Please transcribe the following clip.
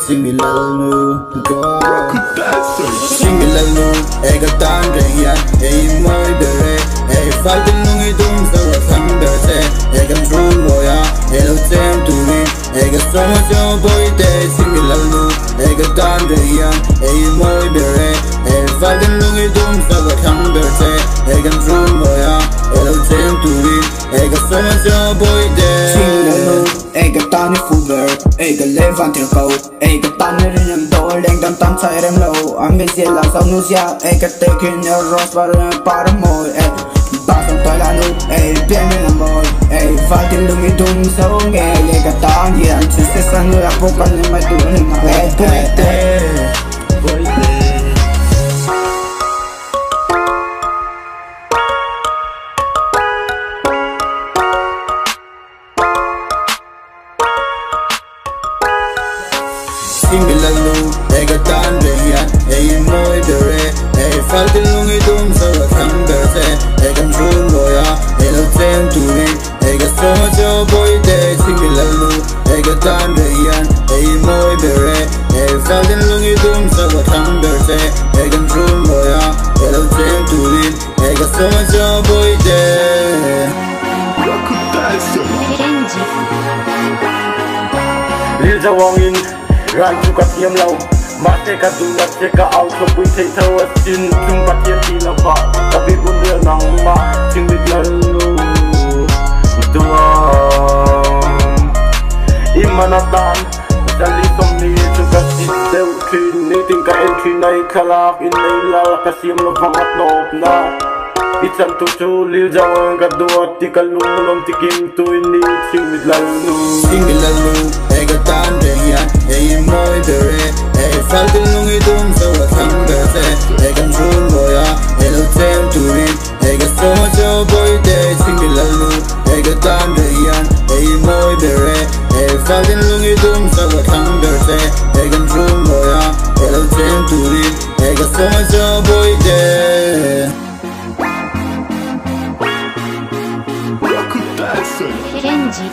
Chhingmit Lalnu, Chhingmit Lalnu, ega tan reyan, moi bere, falten lungi dum sawa thamberte, ega trun moya, hlathar, ega soma jo boy de. Chhingmit Lalnu, ega tan reyan, moi bere, falten lungi dum sawa thamberte, ega trun moya, hlathar, ega soma jo boy de. Ega tani fuber, ega levan til kau, ega tani rinam dol, lengdam tam sai rem low, ambil la sau nusia, ega tekin el ros para moi, basam toilanu, bien en amor, faltin lungi dum sau nge, ega tani an chiste sanu apokan ni mai tu ni ma, Chhingmit Lalnu, ega tan reyan, moi bere, falten lungi dum sawa thamberte, ega trun moya, hlathar, ega soma jo boy de. Chhingmit Lalnu, ega tan reyan, moi bere, falten lungi dum sawa thamberte, ega trun moya, hlathar, ega soma jo boy de. Lilja wangin ran chu ka tiam lau mate ka du na te ka au so pui thei thau sin chung pa tiam ti la ba ka bi bun le nang ma Chhingmit Lalnu tua imanatan dali som ni chu ka si deu thin ni ting ka en thin nai khalak in nei la ka siam lo vangat nop na Itzan tu lilja wang ka duat ti ka lum ti kim tu ni Chhingmit Lalnu. Chhingmit Lalnu, ega tan reyan, moi bere, falten lungi dum sawa thamberte, ega trun moya, hlathar, ega soma jo boy de. Chhingmit Lalnu, ega tan reyan, moi bere, falten lungi dum sawa thamberte, ega trun moya, hlathar, ega soma jo boy de. Kenji